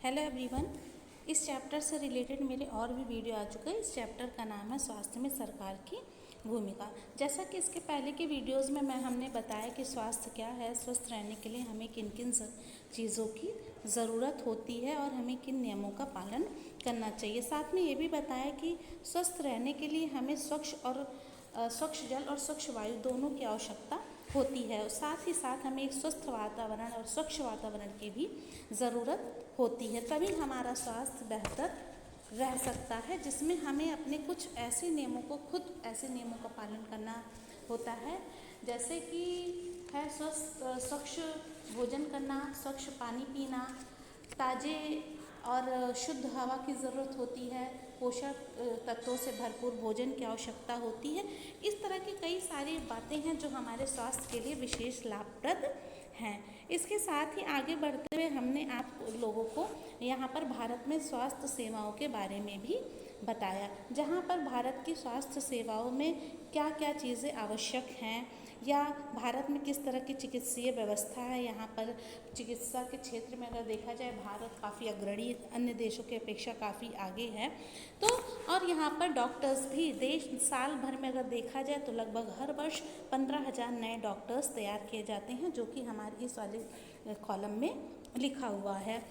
Hello everyone. इस chapter से related मेरे और भी वीडियो आ चुका है। इस चैप्टर का नाम है स्वास्थ्य में सरकार की भूमिका। जैसा कि इसके पहले के वीडियोस में हमने बताया कि स्वास्थ्य क्या है, स्वस्थ रहने के लिए हमें किन किन चीज़ों की ज़रूरत होती है और हमें किन नियमों का पालन करना चाहिए। साथ में ये भी बताया कि स्वस्थ रहने के लिए हमें स्वच्छ जल और स्वच्छ वायु दोनों की आवश्यकता होती है। साथ ही साथ हमें एक स्वस्थ वातावरण और स्वच्छ वातावरण की भी ज़रूरत होती है, तभी हमारा स्वास्थ्य बेहतर रह सकता है, जिसमें हमें अपने कुछ ऐसे नियमों का पालन करना होता है, जैसे कि है स्वच्छ भोजन करना, स्वच्छ पानी पीना, ताज़े और शुद्ध हवा की ज़रूरत होती है, पोषक तत्वों से भरपूर भोजन की आवश्यकता होती है। इस तरह की कई सारी बातें हैं जो हमारे स्वास्थ्य के लिए विशेष लाभप्रद हैं। इसके साथ ही आगे बढ़ते हुए हमने आप लोगों को यहाँ पर भारत में स्वास्थ्य सेवाओं के बारे में भी बताया, जहाँ पर भारत की स्वास्थ्य सेवाओं में क्या क्या चीज़ें आवश्यक हैं, या भारत में किस तरह की चिकित्सीय व्यवस्था है। यहाँ पर चिकित्सा के क्षेत्र में अगर देखा जाए भारत काफ़ी अग्रणी, अन्य देशों की अपेक्षा काफ़ी आगे है। तो और यहाँ पर डॉक्टर्स भी देश साल भर में अगर देखा जाए तो लगभग हर वर्ष 15,000 नए डॉक्टर्स तैयार किए जाते हैं, जो कि हमारे इस वाले कॉलम में लिखा हुआ है।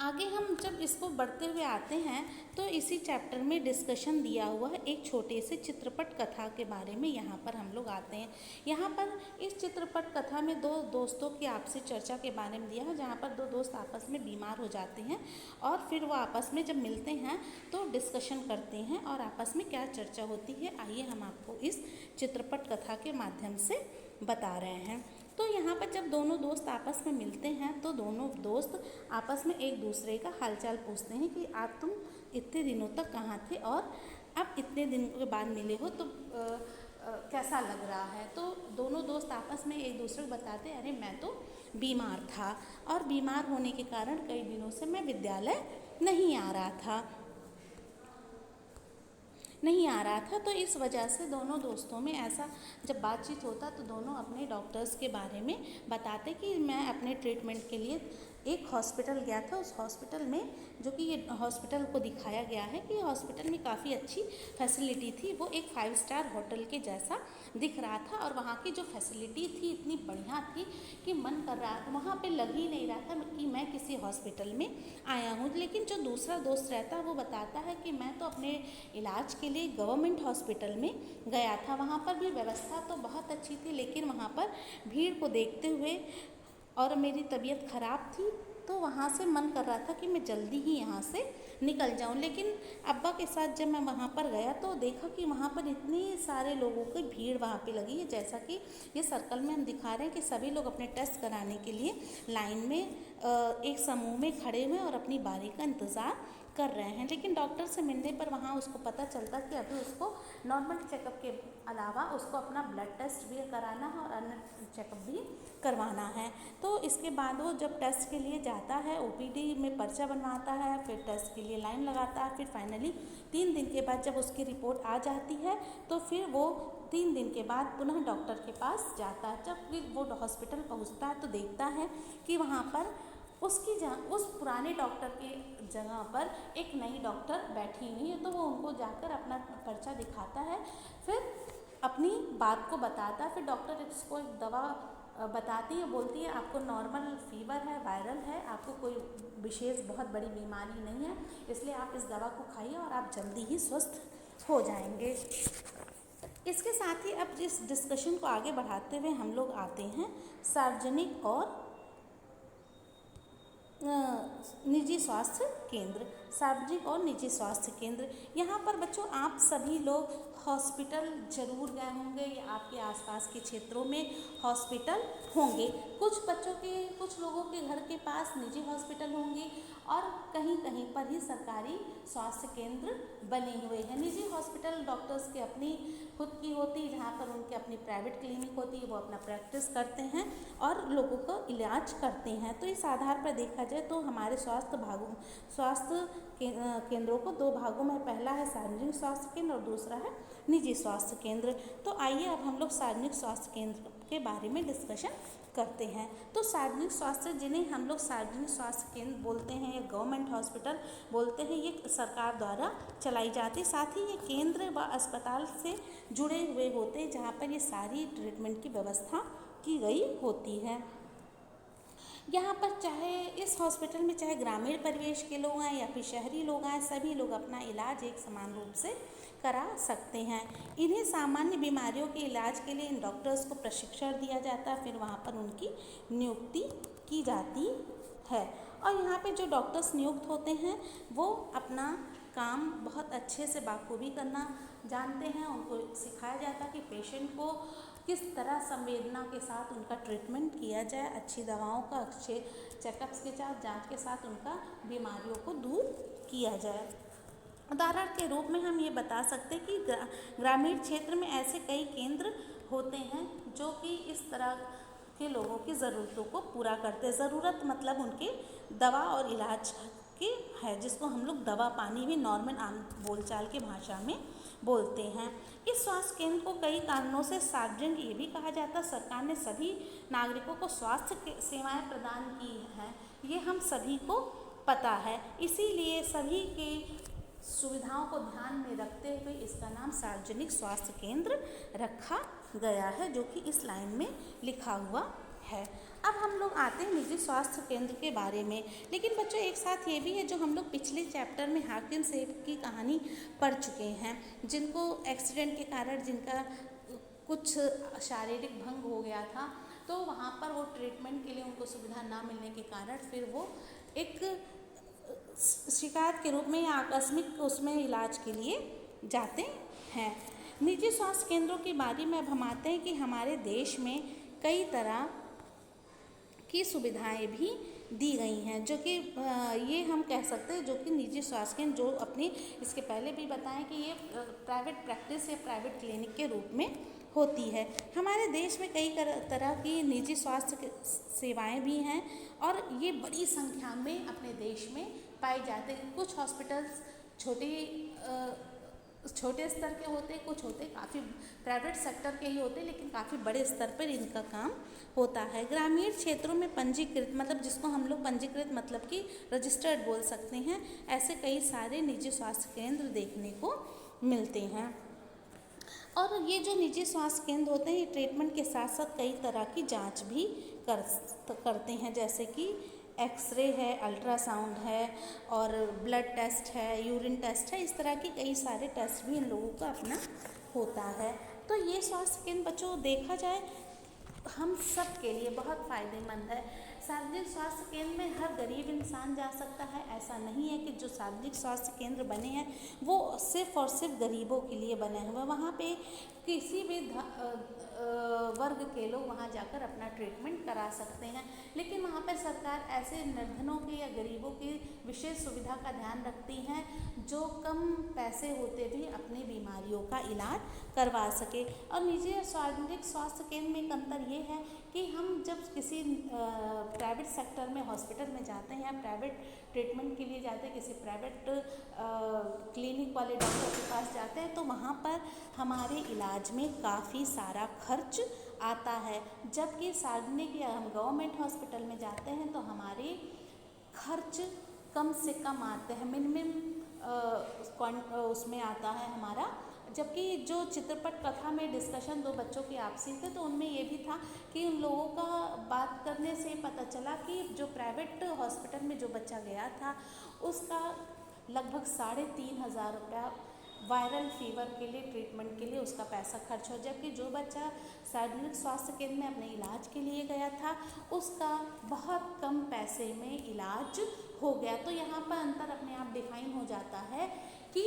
आगे हम जब इसको बढ़ते हुए आते हैं तो इसी चैप्टर में डिस्कशन दिया हुआ है एक छोटे से चित्रपट कथा के बारे में। यहाँ पर हम लोग आते हैं। यहाँ पर इस चित्रपट कथा में दो दोस्तों की आपसी चर्चा के बारे में दिया है, जहाँ पर दो दोस्त आपस में बीमार हो जाते हैं और फिर वो आपस में जब मिलते हैं तो डिस्कशन करते हैं और आपस में क्या चर्चा होती है, आइए हम आपको इस चित्रपट कथा के माध्यम से बता रहे हैं। तो यहाँ पर जब दोनों दोस्त आपस में मिलते हैं तो दोनों दोस्त आपस में एक दूसरे का हालचाल पूछते हैं कि आप तुम इतने दिनों तक कहाँ थे और अब इतने दिन के बाद मिले हो तो कैसा लग रहा है। तो दोनों दोस्त आपस में एक दूसरे को बताते, अरे मैं तो बीमार था और बीमार होने के कारण कई दिनों से मैं विद्यालय नहीं आ रहा था। तो इस वजह से दोनों दोस्तों में ऐसा जब बातचीत होता तो दोनों अपने डॉक्टर्स के बारे में बताते कि मैं अपने ट्रीटमेंट के लिए एक हॉस्पिटल गया था। उस हॉस्पिटल में, जो कि ये हॉस्पिटल को दिखाया गया है कि हॉस्पिटल में काफ़ी अच्छी फैसिलिटी थी, वो एक 5 स्टार होटल के जैसा दिख रहा था और वहाँ की जो फैसिलिटी थी इतनी बढ़िया थी कि मन कर रहा था, वहाँ पे लग ही नहीं रहा था कि मैं किसी हॉस्पिटल में आया हूँ। लेकिन जो दूसरा दोस्त रहता है वो बताता है कि मैं तो अपने इलाज के लिए गवर्नमेंट हॉस्पिटल में गया था, वहाँ पर भी व्यवस्था तो बहुत अच्छी थी, लेकिन वहाँ पर भीड़ को देखते हुए और मेरी तबीयत ख़राब थी तो वहाँ से मन कर रहा था कि मैं जल्दी ही यहाँ से निकल जाऊँ। लेकिन अब्बा के साथ जब मैं वहाँ पर गया तो देखा कि वहाँ पर इतने सारे लोगों की भीड़ वहाँ पे लगी है, जैसा कि ये सर्कल में हम दिखा रहे हैं कि सभी लोग अपने टेस्ट कराने के लिए लाइन में एक समूह में खड़े हुए और अपनी बारी का इंतज़ार कर रहे हैं। लेकिन डॉक्टर से मिलने पर वहाँ उसको पता चलता कि अभी उसको नॉर्मल चेकअप के अलावा उसको अपना ब्लड टेस्ट भी कराना है और अन्य चेकअप भी करवाना है। तो इसके बाद वो जब टेस्ट के लिए जाता है, ओपीडी में पर्चा बनवाता है, फिर टेस्ट के लिए लाइन लगाता है, फिर फाइनली 3 दिन के बाद जब उसकी रिपोर्ट आ जाती है तो फिर वो 3 दिन के बाद पुनः डॉक्टर के पास जाता है। जब फिर वो हॉस्पिटल पहुँचता है तो देखता है कि वहाँ पर उस पुराने डॉक्टर के जगह पर एक नई डॉक्टर बैठी हुई है। तो वो उनको जाकर अपना पर्चा दिखाता है, फिर अपनी बात को बताता है। फिर डॉक्टर इसको एक दवा बताती है, बोलती है आपको नॉर्मल फीवर है, वायरल है, आपको कोई विशेष बहुत बड़ी बीमारी नहीं है, इसलिए आप इस दवा को खाइए और आप जल्दी ही स्वस्थ हो जाएंगे। इसके साथ ही अब इस डिस्कशन को आगे बढ़ाते हुए हम लोग आते हैं सार्वजनिक और निजी स्वास्थ्य केंद्र। सार्वजनिक और निजी स्वास्थ्य केंद्र, यहाँ पर बच्चों आप सभी लोग हॉस्पिटल ज़रूर गए होंगे या आपके आसपास के क्षेत्रों में हॉस्पिटल होंगे। कुछ लोगों के घर के पास निजी हॉस्पिटल होंगे और कहीं कहीं पर ही सरकारी स्वास्थ्य केंद्र बने हुए हैं। निजी हॉस्पिटल डॉक्टर्स की अपनी खुद की होती है, जहाँ पर उनकी अपनी प्राइवेट क्लिनिक होती है, वो अपना प्रैक्टिस करते हैं और लोगों को इलाज करते हैं। तो इस आधार पर देखा जाए तो हमारे स्वास्थ्य केंद्रों को 2 भागों में, पहला है सार्वजनिक स्वास्थ्य केंद्र और दूसरा है निजी स्वास्थ्य केंद्र। तो आइए अब हम लोग सार्वजनिक स्वास्थ्य केंद्र के बारे में डिस्कशन करते हैं। तो सार्वजनिक स्वास्थ्य, जिन्हें हम लोग सार्वजनिक स्वास्थ्य केंद्र बोलते हैं या गवर्नमेंट हॉस्पिटल बोलते हैं, ये सरकार द्वारा चलाई जाती है। साथ ही ये केंद्र व अस्पताल से जुड़े हुए होते हैं, जहाँ पर ये सारी ट्रीटमेंट की व्यवस्था की गई होती है। यहाँ पर चाहे इस हॉस्पिटल में चाहे ग्रामीण परिवेश के लोग आएँ या फिर शहरी लोग आएँ, सभी लोग अपना इलाज एक समान रूप से करा सकते हैं। इन्हें सामान्य बीमारियों के इलाज के लिए इन डॉक्टर्स को प्रशिक्षण दिया जाता है, फिर वहाँ पर उनकी नियुक्ति की जाती है। और यहाँ पे जो डॉक्टर्स नियुक्त होते हैं वो अपना काम बहुत अच्छे से बाखूबी करना जानते हैं। उनको सिखाया जाता है कि पेशेंट को किस तरह संवेदना के साथ उनका ट्रीटमेंट किया जाए, अच्छी दवाओं का, अच्छे चेकअप्स के साथ, जांच के साथ उनका बीमारियों को दूर किया जाए। उदाहरण के रूप में हम ये बता सकते हैं कि ग्रामीण क्षेत्र में ऐसे कई केंद्र होते हैं जो कि इस तरह के लोगों की ज़रूरतों को पूरा करते हैं। ज़रूरत मतलब उनके दवा और इलाज की है, जिसको हम लोग दवा पानी भी नॉर्मल आम बोलचाल की भाषा में बोलते हैं। इस स्वास्थ्य केंद्र को कई कारणों से सार्वजनिक ये भी कहा जाता है। सरकार ने सभी नागरिकों को स्वास्थ्य सेवाएं प्रदान की हैं, ये हम सभी को पता है। इसीलिए सभी के सुविधाओं को ध्यान में रखते हुए इसका नाम सार्वजनिक स्वास्थ्य केंद्र रखा गया है, जो कि इस लाइन में लिखा हुआ है। अब हम लोग आते हैं निजी स्वास्थ्य केंद्र के बारे में। लेकिन बच्चों एक साथ ये भी है, जो हम लोग पिछले चैप्टर में हाकिम सेब की कहानी पढ़ चुके हैं, जिनको एक्सीडेंट के कारण जिनका कुछ शारीरिक भंग हो गया था, तो वहाँ पर वो ट्रीटमेंट के लिए उनको सुविधा ना मिलने के कारण फिर वो एक शिकायत के रूप में या आकस्मिक उसमें इलाज के लिए जाते हैं। निजी स्वास्थ्य केंद्रों के बारे में अब हम आते हैं कि हमारे देश में कई तरह की सुविधाएं भी दी गई हैं, जो कि ये हम कह सकते हैं जो कि निजी स्वास्थ्य केंद्र जो अपनी, इसके पहले भी बताएं कि ये प्राइवेट प्रैक्टिस या प्राइवेट क्लिनिक के रूप में होती है। हमारे देश में कई तरह की निजी स्वास्थ्य सेवाएं भी हैं और ये बड़ी संख्या में अपने देश में पाए जाते हैं। कुछ हॉस्पिटल्स छोटे स्तर के होते, कुछ होते काफ़ी प्राइवेट सेक्टर के ही होते, लेकिन काफ़ी बड़े स्तर पर इनका काम होता है। ग्रामीण क्षेत्रों में पंजीकृत, मतलब जिसको हम लोग पंजीकृत मतलब कि रजिस्टर्ड बोल सकते हैं, ऐसे कई सारे निजी स्वास्थ्य केंद्र देखने को मिलते हैं। और ये जो निजी स्वास्थ्य केंद्र होते हैं, ये ट्रीटमेंट के साथ साथ कई तरह की जांच भी करते हैं, जैसे कि एक्सरे है, अल्ट्रासाउंड है और ब्लड टेस्ट है, यूरिन टेस्ट है। इस तरह के कई सारे टेस्ट भी इन लोगों का अपना होता है। तो ये स्वास्थ्य केंद्र बच्चों देखा जाए हम सब के लिए बहुत फ़ायदेमंद है। सार्वजनिक स्वास्थ्य केंद्र में हर गरीब इंसान जा सकता है। ऐसा नहीं है कि जो सार्वजनिक स्वास्थ्य केंद्र बने हैं वो सिर्फ और सिर्फ गरीबों के लिए बने हुए। वहाँ पे किसी भी वर्ग के लोग वहाँ जाकर अपना ट्रीटमेंट करा सकते हैं। लेकिन वहाँ पर सरकार ऐसे निर्धनों की या गरीबों की विशेष सुविधा का ध्यान रखती है जो कम पैसे होते भी अपनी बीमारियों का इलाज करवा सके। और निजी और सार्वजनिक स्वास्थ्य केंद्र में एक अंतर ये है कि हम जब किसी प्राइवेट सेक्टर में हॉस्पिटल में जाते हैं या प्राइवेट ट्रीटमेंट के लिए जाते हैं, किसी प्राइवेट क्लिनिक वाले डॉक्टर के पास जाते हैं, तो वहाँ पर हमारे इलाज में काफ़ी सारा खर्च आता है। जबकि सार्वजनिक या हम गवर्नमेंट हॉस्पिटल में जाते हैं तो हमारे खर्च कम से कम आते हैं, मिनिमम उसमें आता है हमारा। जबकि जो चित्रपट कथा में डिस्कशन दो बच्चों की आपसी थे, तो उनमें ये भी था कि उन लोगों का बात करने से पता चला कि जो प्राइवेट हॉस्पिटल में जो बच्चा गया था उसका लगभग 3,500 रुपया वायरल फीवर के लिए ट्रीटमेंट के लिए उसका पैसा खर्च हो। जबकि जो बच्चा सार्वजनिक स्वास्थ्य केंद्र में अपने इलाज के लिए गया था उसका बहुत कम पैसे में इलाज हो गया। तो यहाँ पर अंतर अपने आप डिफाइन हो जाता है कि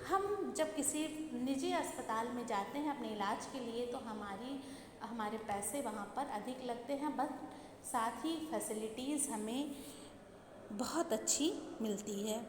हम जब किसी निजी अस्पताल में जाते हैं अपने इलाज के लिए तो हमारे पैसे वहाँ पर अधिक लगते हैं, बट साथ ही फैसिलिटीज़ हमें बहुत अच्छी मिलती है।